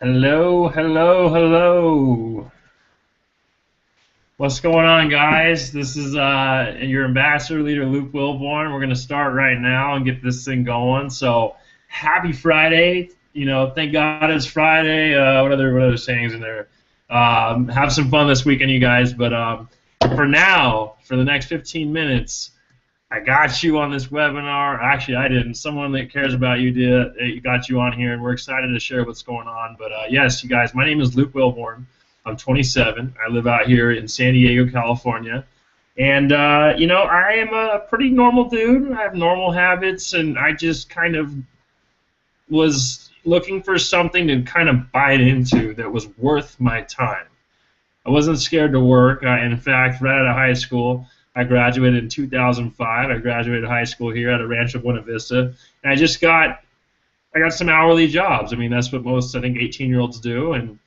Hello, hello, hello. What's going on, guys? This is your ambassador leader, Luke Wilborn. We're going to start right now and get this thing going. So, happy Friday. Thank God it's Friday. What other sayings in there? Have some fun this weekend, you guys. But for now, for the next 15 minutes, I got you on this webinar. Actually, I didn't. Someone that cares about you did. Got you on here, and we're excited to share what's going on. But yes, you guys, my name is Luke Wilborn. I'm 27. I live out here in San Diego, California. And, I am a pretty normal dude. I have normal habits, and I just kind of was looking for something to kind of bite into that was worth my time. I wasn't scared to work. In fact, right out of high school, I graduated in 2005. I graduated high school here at Rancho Buena Vista, and I got some hourly jobs. I mean, that's what most, I think, 18-year-olds do, and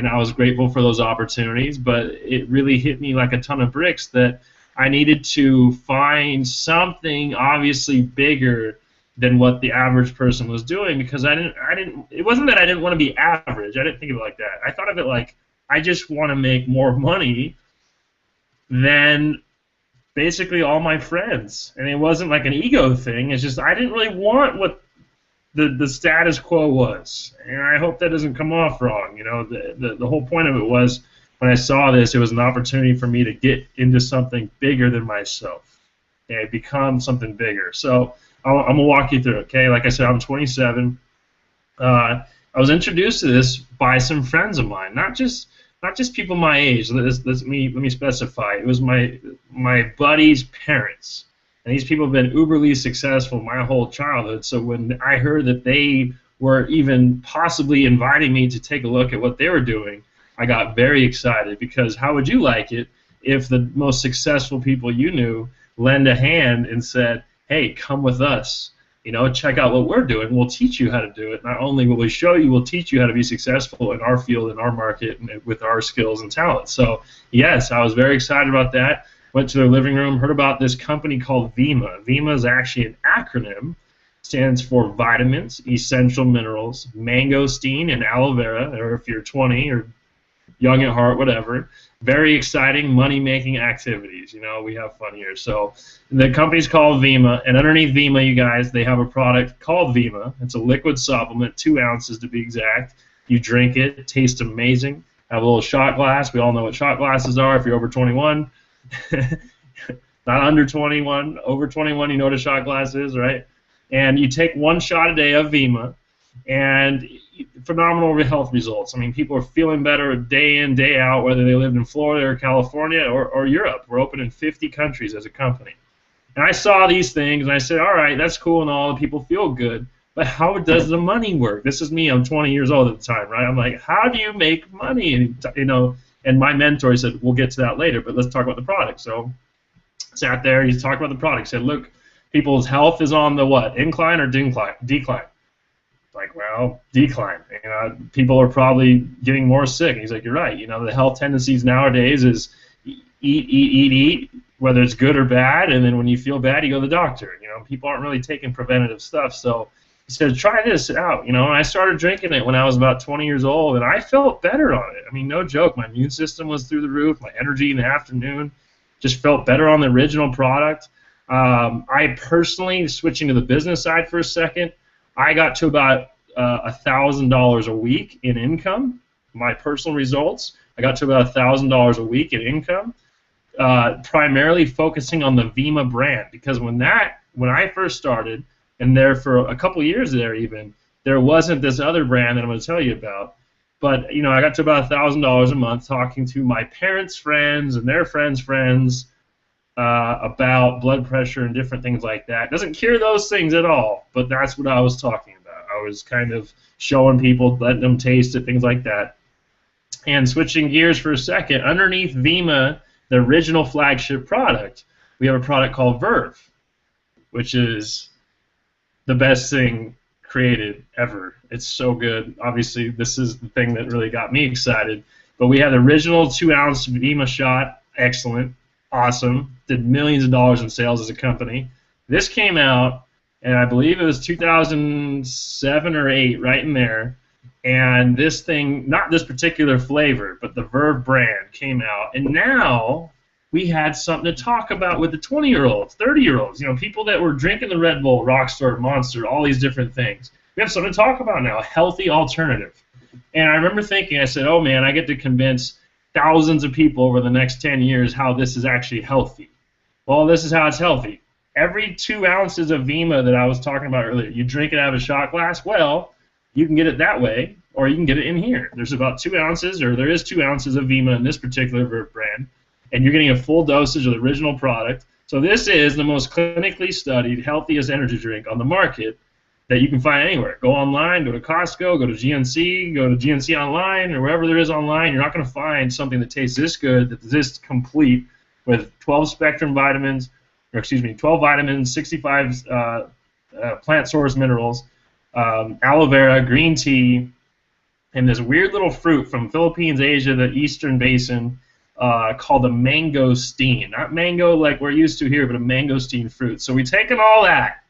I was grateful for those opportunities. But it really hit me like a ton of bricks that I needed to find something obviously bigger than what the average person was doing, because it wasn't that I didn't want to be average. I didn't think of it like that. I thought of it like I just want to make more money than basically all my friends. And it wasn't like an ego thing. It's just I didn't really want what the status quo was. And I hope that doesn't come off wrong. The whole point of it was, when I saw this, it was an opportunity for me to get into something bigger than myself. Okay, become something bigger. So I'm going to walk you through it. Okay, like I said, I'm 27. I was introduced to this by some friends of mine, not just people my age. Let me specify. It was my buddy's parents, and these people have been uberly successful my whole childhood. So when I heard that they were even possibly inviting me to take a look at what they were doing, I got very excited, because how would you like it if the most successful people you knew lend a hand and said, "Hey, come with us. Check out what we're doing. We'll teach you how to do it. Not only will we show you, we'll teach you how to be successful in our field, in our market, and with our skills and talents." So, yes, I was very excited about that. Went to their living room, heard about this company called VIMA. VIMA is actually an acronym. Stands for Vitamins, Essential Minerals, Mangosteen, and Aloe Vera, or if you're 20 or young at heart, whatever. Very exciting money-making activities. We have fun here. So the company's called VIMA, and underneath VIMA, you guys, they have a product called VIMA. It's a liquid supplement, 2 ounces to be exact. You drink it. It tastes amazing. Have a little shot glass. We all know what shot glasses are if you're over 21. Not under 21. Over 21, you know what a shot glass is, right? And you take 1 shot a day of VIMA, and phenomenal health results. I mean, people are feeling better day in, day out, whether they lived in Florida or California or Europe. We're open in 50 countries as a company. And I saw these things, and I said, all right, that's cool and all, and people feel good, but how does the money work? This is me. I'm 20 years old at the time, right? I'm like, how do you make money? And my mentor said, we'll get to that later, but let's talk about the product. So sat there, he talked about the product, said, look, people's health is on the what? Incline or decline? Like, well, decline. People are probably getting more sick. He's like, you're right. The health tendencies nowadays is eat, whether it's good or bad, and then when you feel bad, you go to the doctor. People aren't really taking preventative stuff. So he said, try this out. And I started drinking it when I was about 20 years old, and I felt better on it. I mean, no joke. My immune system was through the roof. My energy in the afternoon just felt better on the original product. I personally, switching to the business side for a second, I got to about $1,000 a week in income. My personal results, I got to about $1,000 a week in income, primarily focusing on the VIMA brand, because when I first started, and there for a couple years there wasn't this other brand that I'm going to tell you about. But I got to about $1,000 a month talking to my parents' friends and their friends' friends about blood pressure and different things like that. Doesn't cure those things at all, but that's what I was talking about. I was kind of showing people, letting them taste it, things like that. And switching gears for a second, underneath VIMA, the original flagship product, we have a product called Verve, which is the best thing created ever. It's so good. Obviously, this is the thing that really got me excited. But we had the original 2-ounce VIMA shot, excellent, awesome, did millions of dollars in sales as a company. This came out, and I believe it was 2007 or 8, right in there. And this thing, not this particular flavor, but the Verve brand came out, and now we had something to talk about with the 20-year-olds, 30-year-olds, people that were drinking the Red Bull, Rockstar, Monster, all these different things. We have something to talk about now, a healthy alternative. And I remember thinking, I said, oh man, I get to convince thousands of people over the next 10 years how this is actually healthy. Well, this is how it's healthy. Every 2 ounces of Vima that I was talking about earlier, you drink it out of a shot glass. Well, you can get it that way, or you can get it in here. There's about 2 ounces, or there is 2 ounces of Vima in this particular Verve brand, and you're getting a full dosage of the original product. So this is the most clinically studied, healthiest energy drink on the market that you can find anywhere. Go online, go to Costco, go to GNC online, or wherever there is online. You're not going to find something that tastes this good, that's this complete, with 12 spectrum vitamins, 12 vitamins, 65 plant source minerals, aloe vera, green tea, and this weird little fruit from Philippines, Asia, the Eastern Basin, called a mangosteen. Not mango like we're used to here, but a mangosteen fruit. So we've taken all that,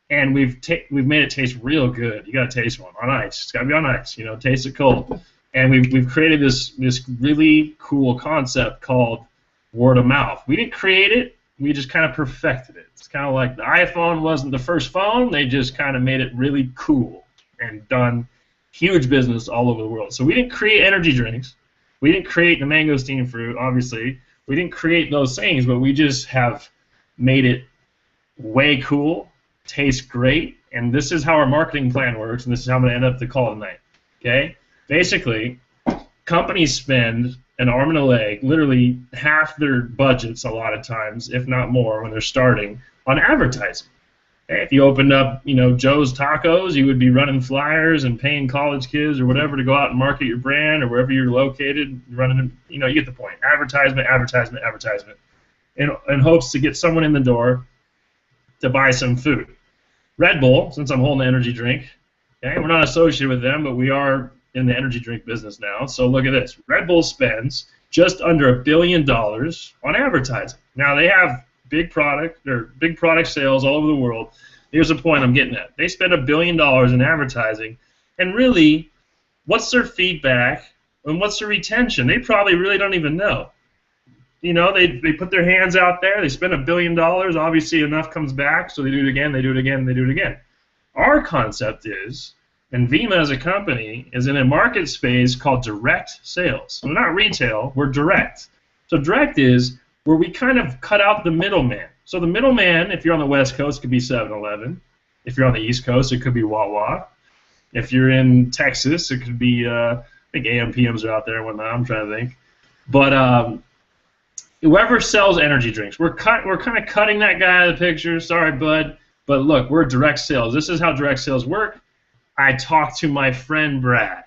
and we've made it taste real good. You got to taste one on ice. It's got to be on ice. Taste it cold. And we've created this really cool concept called word of mouth. We didn't create it. We just kind of perfected it. It's kind of like the iPhone wasn't the first phone. They just kind of made it really cool and done huge business all over the world. So we didn't create energy drinks. We didn't create the mangosteen fruit, obviously. We didn't create those things, but we just have made it way cool, tastes great, and this is how our marketing plan works, and this is how I'm going to end up the call tonight. Okay? Basically, companies spend an arm and a leg, literally half their budgets a lot of times, if not more, when they're starting, on advertising. If you opened up, Joe's Tacos, you would be running flyers and paying college kids or whatever to go out and market your brand, or wherever you're located, running, you get the point. Advertisement, advertisement, advertisement, in hopes to get someone in the door to buy some food. Red Bull, since I'm holding the energy drink, okay, we're not associated with them, but we are in the energy drink business now. So look at this. Red Bull spends just under $1 billion on advertising. Now they have big product sales all over the world. Here's the point I'm getting at. They spend $1 billion in advertising, and really, what's their feedback and what's their retention? They probably really don't even know. They put their hands out there. They spend $1 billion. Obviously, enough comes back, so they do it again. They do it again. They do it again. Our concept is, and Vima as a company is in a market space called direct sales. So not retail, we're direct. So direct is where we kind of cut out the middleman. So the middleman, if you're on the West Coast, could be 7-Eleven. If you're on the East Coast, it could be Wawa. If you're in Texas, it could be, I think AM PMs are out there and whatnot. I'm trying to think. But whoever sells energy drinks, we're kind of cutting that guy out of the picture. Sorry, bud. But look, we're direct sales. This is how direct sales work. I talked to my friend Brad.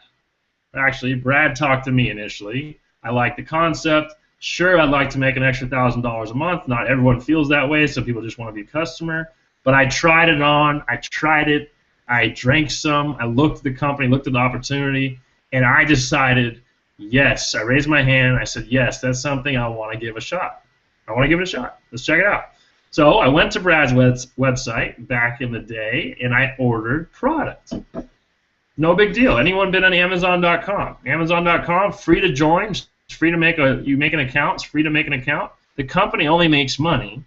Actually, Brad talked to me initially. I like the concept. Sure, I'd like to make an extra $1,000 a month. Not everyone feels that way. Some people just want to be a customer. But I tried it on. I tried it. I drank some. I looked at the company, looked at the opportunity, and I decided, yes. I raised my hand. I said, yes, that's something I want to give a shot. I want to give it a shot. Let's check it out. So I went to Brad's website back in the day, and I ordered product. No big deal. Anyone been on Amazon.com? Amazon.com, free to join. It's free to make you make an account. It's free to make an account. The company only makes money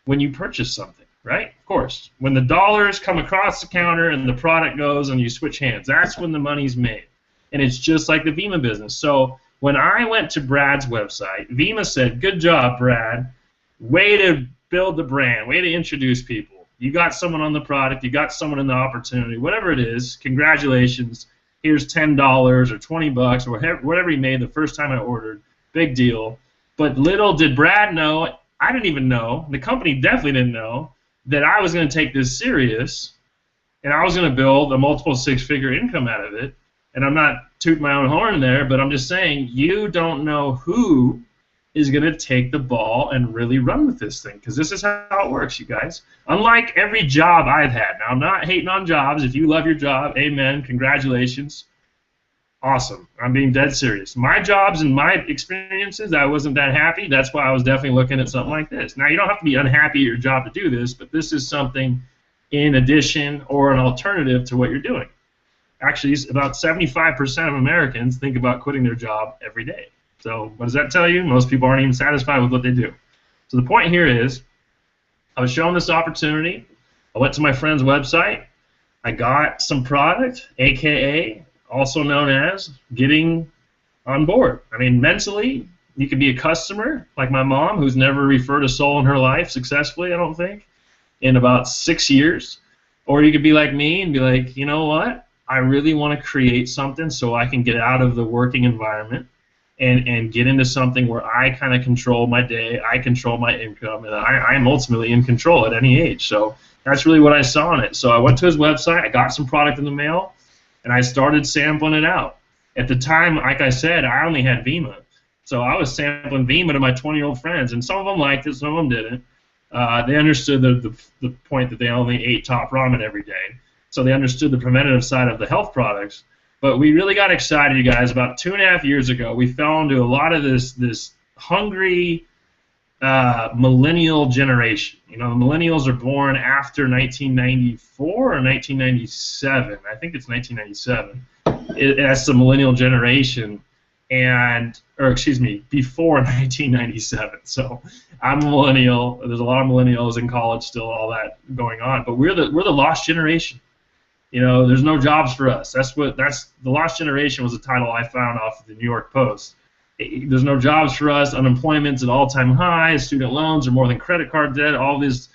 when you purchase something, right? Of course. When the dollars come across the counter and the product goes and you switch hands, that's when the money's made. And it's just like the Vima business. So when I went to Brad's website, Vima said, good job, Brad. Way to build the brand. Way to introduce people. You got someone on the product. You got someone in the opportunity. Whatever it is, congratulations. Here's $10 or $20 or whatever he made the first time I ordered. Big deal. But little did Brad know, I didn't even know, the company definitely didn't know, that I was going to take this serious and I was going to build a multiple six-figure income out of it. And I'm not tooting my own horn there, but I'm just saying you don't know who is going to take the ball and really run with this thing, because this is how it works, you guys. Unlike every job I've had. Now, I'm not hating on jobs. If you love your job, amen, congratulations. Awesome. I'm being dead serious. My jobs and my experiences, I wasn't that happy. That's why I was definitely looking at something like this. Now, you don't have to be unhappy at your job to do this, but this is something in addition or an alternative to what you're doing. Actually, about 75% of Americans think about quitting their job every day. So what does that tell you? Most people aren't even satisfied with what they do. So the point here is, I was shown this opportunity. I went to my friend's website. I got some product, aka also known as getting on board. I mean, mentally, you could be a customer, like my mom, who's never referred a soul in her life successfully, I don't think, in about 6 years. Or you could be like me and be like, you know what? I really want to create something so I can get out of the working environment and get into something where I kind of control my day, I control my income, and I'm ultimately in control at any age. So that's really what I saw in it. So I went to his website, I got some product in the mail, and I started sampling it out. At the time, like I said, I only had Vima. So I was sampling Vima to my 20-year-old friends, and some of them liked it, some of them didn't. They understood the point that they only ate top ramen every day. So they understood the preventative side of the health products. But we really got excited, you guys. About 2.5 years ago, we fell into a lot of this hungry millennial generation. You know, the millennials are born after 1994 or 1997. I think it's 1997. That's the millennial generation, or excuse me, before 1997. So I'm a millennial. There's a lot of millennials in college still, all that going on. But we're the lost generation. You know, there's no jobs for us. That's the lost generation was a title I found off of the New York Post. There's no jobs for us. Unemployment's at all-time highs. Student loans are more than credit card debt. All this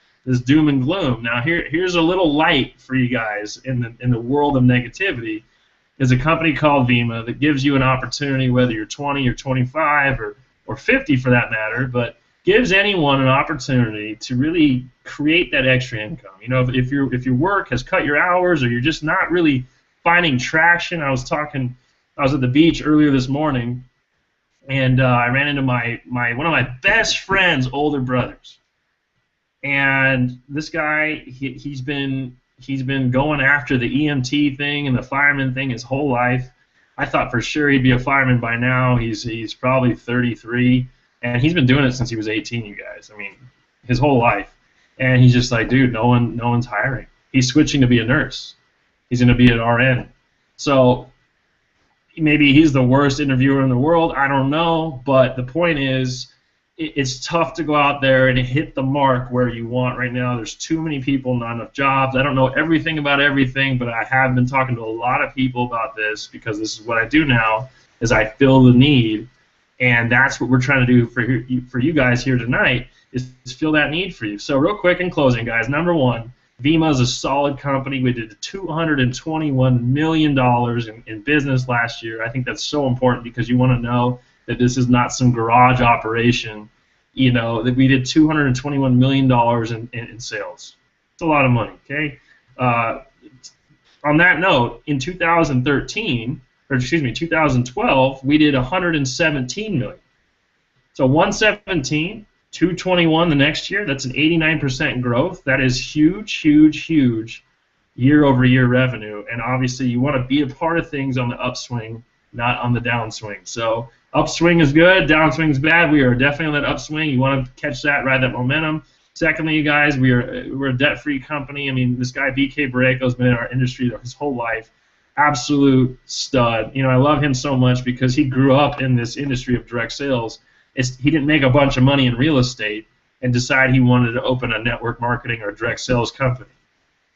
doom and gloom. Now here's a little light for you guys in the world of negativity. Is a company called Vima that gives you an opportunity, whether you're 20 or 25 or 50 for that matter, but gives anyone an opportunity to really create that extra income. You know, if your work has cut your hours or you're just not really finding traction. I was at the beach earlier this morning, and I ran into one of my best friend's older brothers, and this guy he's been going after the EMT thing and the fireman thing his whole life. I thought for sure he'd be a fireman by now. He's probably 33. And he's been doing it since he was 18, you guys. I mean, his whole life. And he's just like, dude, no one's hiring. He's switching to be a nurse. He's going to be an RN. So maybe he's the worst interviewer in the world. I don't know. But the point is, it's tough to go out there and hit the mark where you want right now. There's too many people, not enough jobs. I don't know everything about everything, but I have been talking to a lot of people about this because this is what I do now, is I fill the need. And that's what we're trying to do for you guys here tonight, is fill that need for you. So real quick in closing, guys, number one, Vima is a solid company. We did $221 million in business last year. I think that's so important because you want to know that this is not some garage operation. You know, that we did $221 million in sales. It's a lot of money, okay? On that note, in 2012, we did 117 million. So 117, 221 the next year. That's an 89% growth. That is huge, huge, huge year-over-year revenue. And obviously, you want to be a part of things on the upswing, not on the downswing. So upswing is good, downswing is bad. We are definitely on that upswing. You want to catch that, ride that momentum. Secondly, you guys, we're a debt-free company. I mean, this guy BK Barreco has been in our industry his whole life. Absolute stud. You know, I love him so much because he grew up in this industry of direct sales. He didn't make a bunch of money in real estate and decide he wanted to open a network marketing or direct sales company.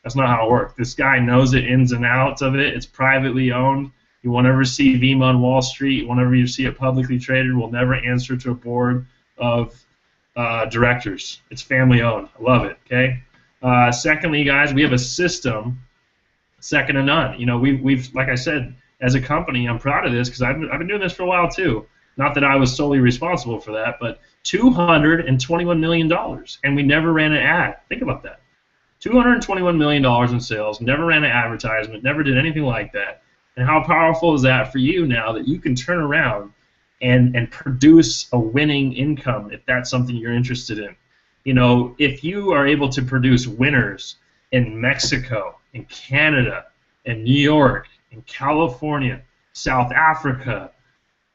That's not how it works. This guy knows the ins and outs of it. It's privately owned. You won't ever see Vima on Wall Street. Whenever you see it publicly traded, we'll never answer to a board of directors. It's family owned. I love it. Okay. Secondly, guys, we have a system second to none. You know, we've like I said, as a company, I'm proud of this because I've been doing this for a while too. Not that I was solely responsible for that, but $221 million, and we never ran an ad. Think about that. $221 million in sales, never ran an advertisement, never did anything like that. And how powerful is that for you now that you can turn around and produce a winning income if that's something you're interested in? You know, if you are able to produce winners in Mexico, in Canada, in New York, in California, South Africa,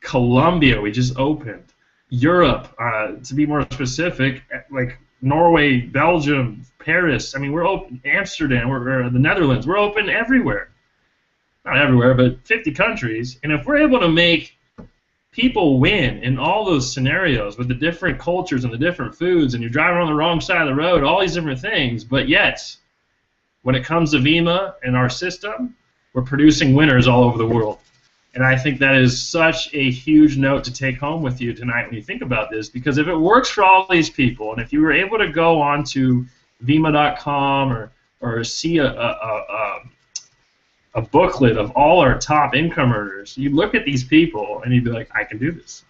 Colombia, we just opened, Europe, to be more specific, like Norway, Belgium, Paris. I mean, we're open. Amsterdam, we're the Netherlands. We're open everywhere. not everywhere, but 50 countries. And if we're able to make people win in all those scenarios with the different cultures and the different foods, and you're driving on the wrong side of the road, all these different things, but yet, when it comes to Vima and our system, we're producing winners all over the world. And I think that is such a huge note to take home with you tonight when you think about this, because if it works for all these people, and if you were able to go onto Vima.com or see a booklet of all our top income earners, you look at these people and you'd be like, I can do this.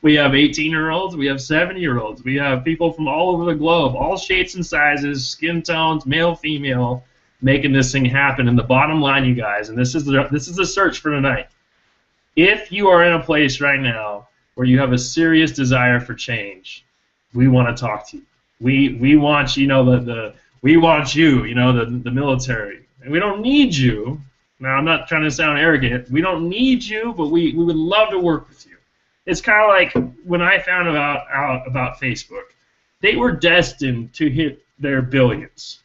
We have 18-year-olds, we have 70-year-olds, we have people from all over the globe, all shapes and sizes, skin tones, male, female, making this thing happen. And the bottom line, you guys, and this is the search for tonight. If you are in a place right now where you have a serious desire for change, we want to talk to you. We want you, we want you, the military. And we don't need you. Now, I'm not trying to sound arrogant. We don't need you, but we would love to work with you. It's kind of like when I found out about Facebook. They were destined to hit their billions.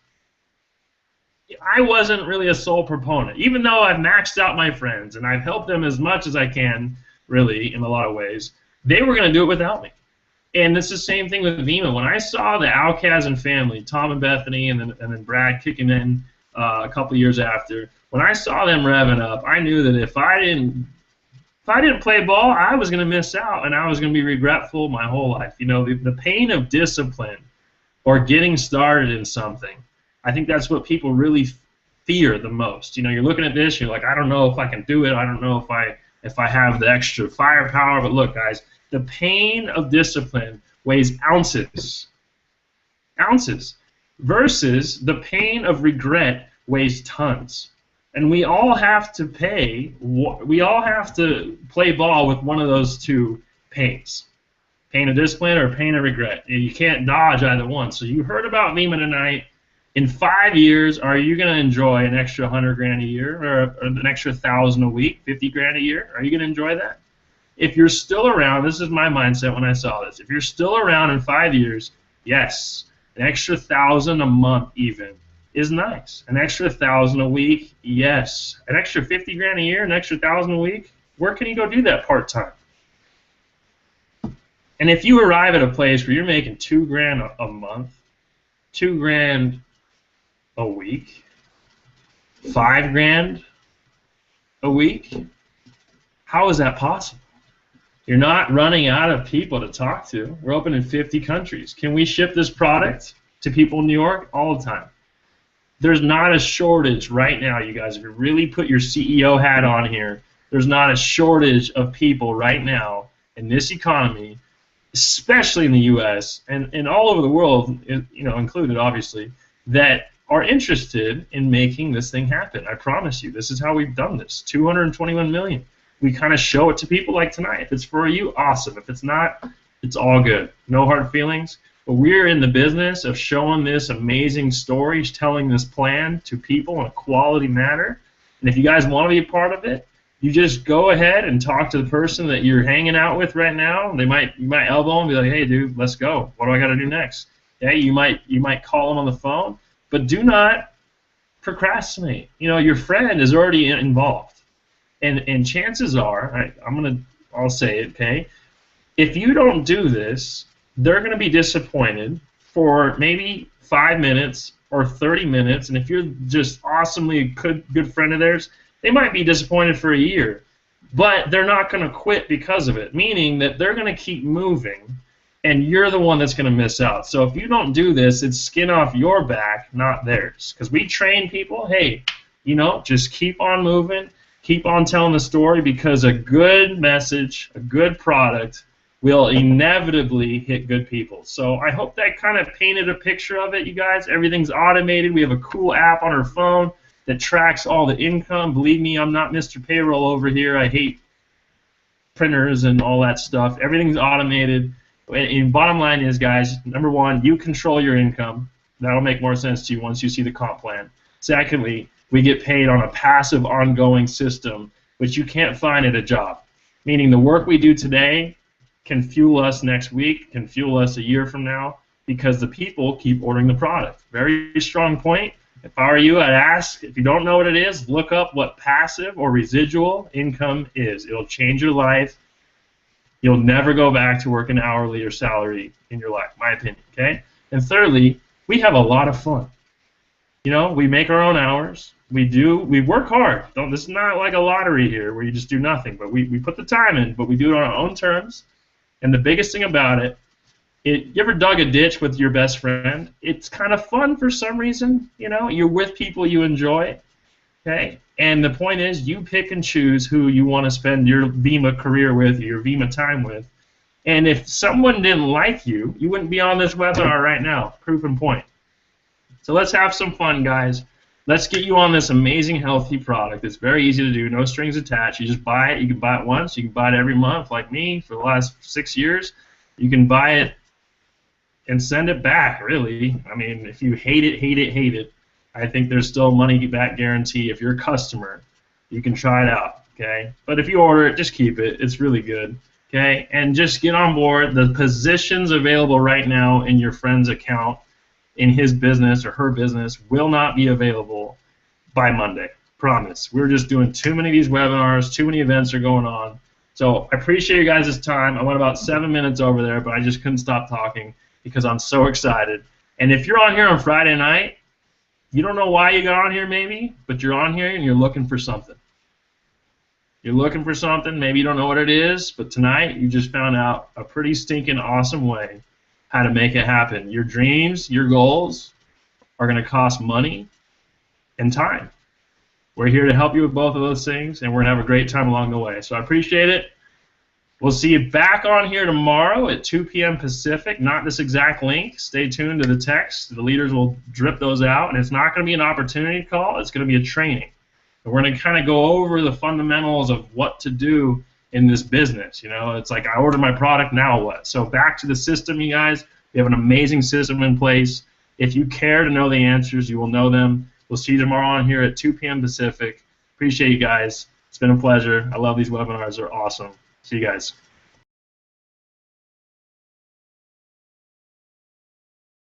I wasn't really a sole proponent, even though I've maxed out my friends and I've helped them as much as I can, really, in a lot of ways. They were going to do it without me. And it's the same thing with Vima. When I saw the Alcaz and family, Tom and Bethany, and then Brad kicking in a couple of years after, when I saw them revving up, I knew that if I didn't play ball, I was going to miss out, and I was going to be regretful my whole life. The pain of discipline or getting started in something, I think that's what people really fear the most. You're looking at this, you're like, I don't know if I can do it. I don't know if I have the extra firepower. But look, guys, the pain of discipline weighs ounces, versus the pain of regret weighs tons. And we all have to play ball with one of those two pains. Pain of discipline or pain of regret. And you can't dodge either one. So you heard about Vima tonight. In 5 years, are you going to enjoy an extra 100 grand a year or an extra 1,000 a week, 50 grand a year? Are you going to enjoy that? If you're still around, this is my mindset when I saw this. If you're still around in 5 years, yes, an extra 1,000 a month even is nice. An extra 1,000 a week, yes. An extra 50 grand a year, an extra 1,000 a week, where can you go do that part-time? And if you arrive at a place where you're making 2 grand a month, 2 grand a week, 5 grand a week, how is that possible? You're not running out of people to talk to. We're open in 50 countries. Can we ship this product to people in New York? All the time. There's not a shortage right now, you guys. If you really put your CEO hat on here, there's not a shortage of people right now in this economy, especially in the U.S. and all over the world, included obviously, that are interested in making this thing happen. I promise you, this is how we've done this. 221 million. We kind of show it to people like tonight. If it's for you, awesome. If it's not, it's all good. No hard feelings. But we're in the business of showing this amazing story, telling this plan to people in a quality manner. And if you guys want to be a part of it, you just go ahead and talk to the person that you're hanging out with right now. You might elbow them and be like, hey, dude, let's go. What do I got to do next? Yeah, you might call them on the phone, but do not procrastinate. Your friend is already involved. And chances are, I'll say it, okay? If you don't do this, they're going to be disappointed for maybe 5 minutes or 30 minutes, and if you're just awesomely good friend of theirs, they might be disappointed for a year. But they're not going to quit because of it, meaning that they're going to keep moving, and you're the one that's going to miss out. So if you don't do this, it's skin off your back, not theirs. Because we train people, hey, just keep on moving. Keep on telling the story, because a good message, a good product will inevitably hit good people. So I hope that kind of painted a picture of it, you guys. Everything's automated. We have a cool app on our phone that tracks all the income. Believe me, I'm not Mr. Payroll over here. I hate printers and all that stuff. Everything's automated. And bottom line is, guys, number one, you control your income. That'll make more sense to you once you see the comp plan. Secondly, we get paid on a passive, ongoing system, which you can't find at a job. Meaning the work we do today can fuel us next week, can fuel us a year from now, because the people keep ordering the product. Very strong point, If I were you, I'd ask, if you don't know what it is, look up what passive or residual income is. It'll change your life. You'll never go back to working hourly or salary in your life, my opinion, okay? And thirdly, we have a lot of fun. You know, we make our own hours. We work hard. This is not like a lottery here where you just do nothing, but we put the time in, but we do it on our own terms. And the biggest thing about it, you ever dug a ditch with your best friend? It's kind of fun for some reason. You know, you're with people you enjoy, okay? And the point is, you pick and choose who you want to spend your VEMA career with, your VEMA time with. And if someone didn't like you, you wouldn't be on this webinar right now. Proof and point. So let's have some fun, guys. Let's get you on this amazing, healthy product. It's very easy to do, no strings attached. You just buy it. You can buy it once. You can buy it every month, like me, for the last 6 years. You can buy it and send it back, really. I mean, if you hate it, hate it, hate it, I think there's still a money-back guarantee. If you're a customer, you can try it out, okay? But if you order it, just keep it. It's really good, okay? And just get on board. The positions available right now in your friend's account in his business or her business will not be available by Monday. Promise. We're just doing too many of these webinars. Too many events are going on. So I appreciate you guys' time. I went about 7 minutes over there, but I just couldn't stop talking because I'm so excited. And if you're on here on Friday night, you don't know why you got on here maybe, but you're on here and you're looking for something. You're looking for something. Maybe you don't know what it is, but tonight you just found out a pretty stinking awesome way how to make it happen. Your dreams, your goals are going to cost money and time. We're here to help you with both of those things, and we're going to have a great time along the way. So I appreciate it. We'll see you back on here tomorrow at 2 p.m. Pacific. Not this exact link. Stay tuned to the text. The leaders will drip those out, and it's not going to be an opportunity call. It's going to be a training. And we're going to kind of go over the fundamentals of what to do in this business. You know, it's like I ordered my product, now what? So back to the system, you guys. We have an amazing system in place. If you care to know the answers, you will know them. We'll see you tomorrow on here at 2 p.m. Pacific. Appreciate you guys. It's been a pleasure. I love these webinars. They're awesome. See you guys.